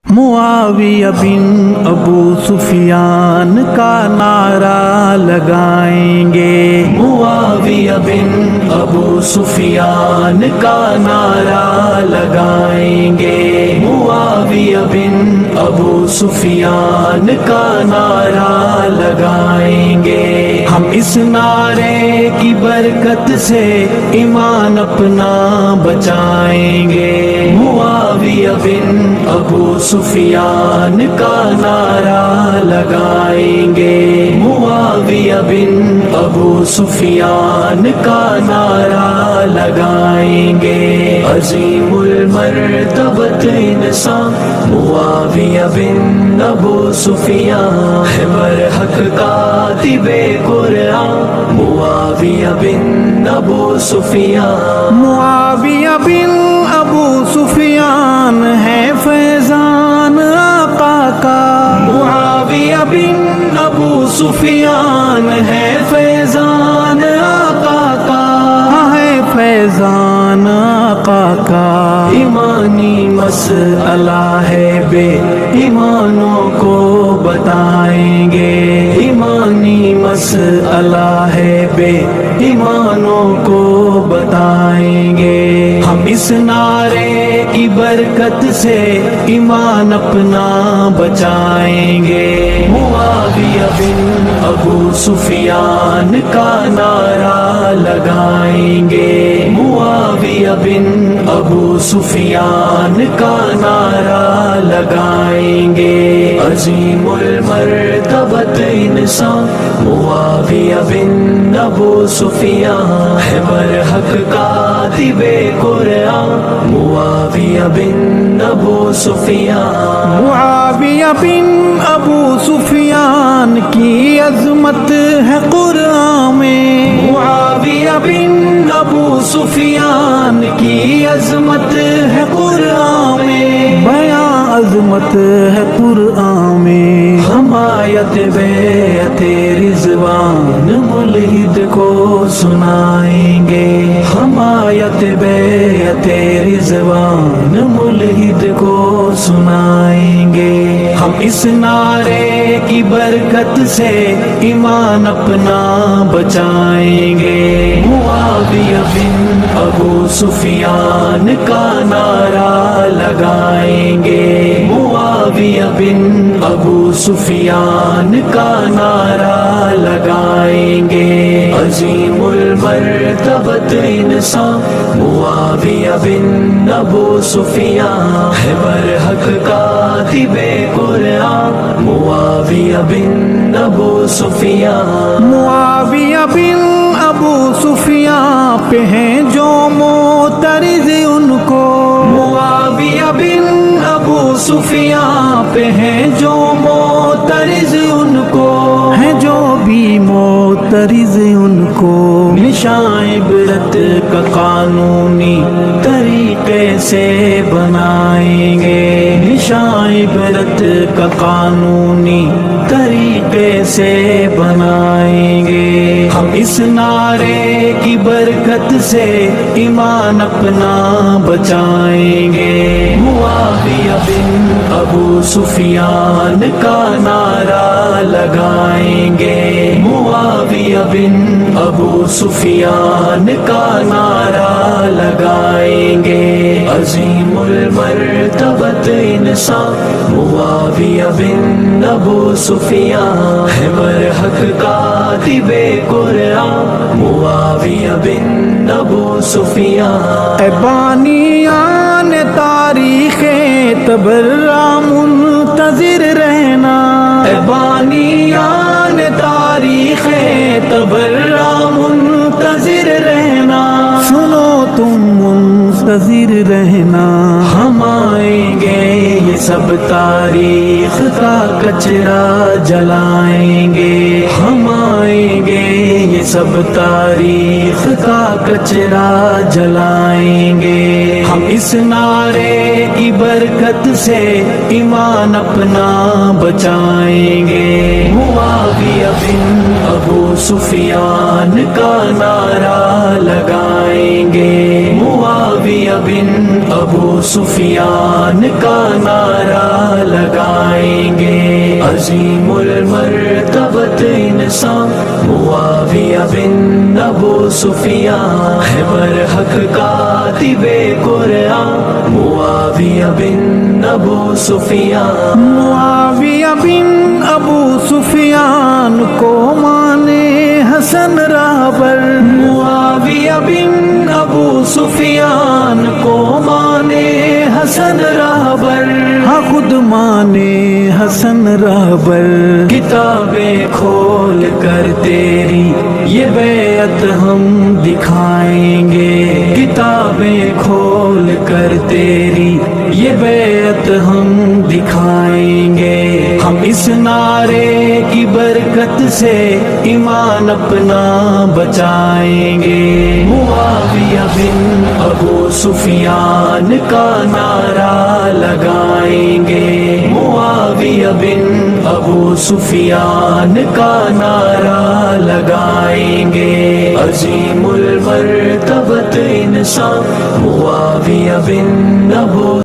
معاویہ بن ابو سفیان کا نعرہ لگائیں گے، معاویہ بن ابو سفیان کا نعرہ لگائیں گے، معاویہ بن ابو سفیان کا نعرہ لگائیں گے۔ ہم اس نعرے کی برکت سے ایمان اپنا بچائیں گے، معاویہ بن ابو سفیان کا نعرہ لگائیں گے، معاویہ بن ابو سفیان کا نعرہ لگائیں گے۔ عظیم المرتبت انسان معاویہ بن ابو سفیان ہے، برحق کاتب قرآن معاویہ بن ابو سفیان، معاویہ بن ابو سفیان ہے فیضان آقا کا، معاویہ بن ابو سفیان ہے فیضان آقا کا، ہے فیضان آقا کا۔ ایمانی مسئلہ ہے بے ایمانوں کو بتائیں گے، ایمانی مسئلہ ہے بے ایمانوں کو بتائیں گے۔ ہم اس نعرے کی برکت سے ایمان اپنا بچائیں گے، معاویہ بن ابو سفیان کا نعرہ لگائیں گے، معاویہ بن ابو سفیان کا نعرہ لگائیں گے۔ عظیم المرتبت انسان معاویہ بن ابو سفیان ہے، برحق کاتب قرآن معاویہ بن ابو سفیان، معاویہ بن ابو سفیان کی عظمت ہے قرآن میں، معاویہ بن ابو سفیان کی عظمت ہے قرآن میں، بیان عظمت ہے قرآن میں۔ حمایت بیعت رضوان ملحد کو سنائیں گے، حمایت بیعت رضوان ملحد کو سنائیں گے۔ ہم اس نعرے کی برکت سے ایمان اپنا بچائیں گے، معاویہ بن ابو سفیان کا نعرہ لگائیں گے، معاویہ بن ابو سفیان کا نعرہ لگائیں گے۔ عظیم المرتبت انسان معاویہ بن ابو سفیان ہے، برحق کاتب قرآن معاویہ بن ابو سفیان، معاویہ بن ابو سفیان پہ ہیں جو معترض ان کو، معاویہ بن ابو سفیان پہ ہیں جو معترض ان کو، ہیں جو بھی معترض ان کو نشان عبرت کا قانونی طریقے سے بنائیں گے، نشان عبرت کا قانونی طریقے سے بنائیں گے۔ ہم اس نعرے کی برکت سے ایمان اپنا بچائیں گے، معاویہ بن ابو سفیان کا نعرہ لگائیں گے، معاویہ بن ابو سفیان کا نعرہ لگائیں گے۔ عظیم المرتبت انسان معاویہ بن ابو سفیان ہے، برحق کاتب قرآن معاویہ بن ابو سفیان۔ اے بانیان تاریخ تبرہ منتظر رہنا، اے بانیان تاریخ تبرہ منتظر رہنا، سنو تم منتظر رہنا۔ ہم آئیں گے یہ سب تاریخ کا کچرا جلائیں گے، ہم آئیں گے یہ سب تاریخ کا کچرا جلائیں گے۔ ہم اس نعرے کی برکت سے ایمان اپنا بچائیں گے، معاویہ بن ابو سفیان کا نعرہ لگائیں گے، معاویہ بن ابو سفیان کا نعرہ عظیم المرتبت انسان معاویہ بن ابو سفیان ہے برحق کاتب قرآن معاویہ بن ابو سفیان معاویہ بن ابو سفیان کو مانے حسن رہبر معاویہ بن ابو سفیان کو مانے حسن رہبر ہاں خود مانے حسن رہبر کتابیں کھول کر تیری یہ بیعت ہم دکھائیں گے کتابیں کھول کر تیری یہ بیعت ہم دکھائیں گے ہم اس نعرے کی برکت سے ایمان اپنا بچائیں گے معاویہ بن ابو سفیان کا نعرہ لگائیں گے معاویہ بن ابو سفیان کا نعرہ لگائیں گے عظیم المرتبت انسان معاویہ بن ابو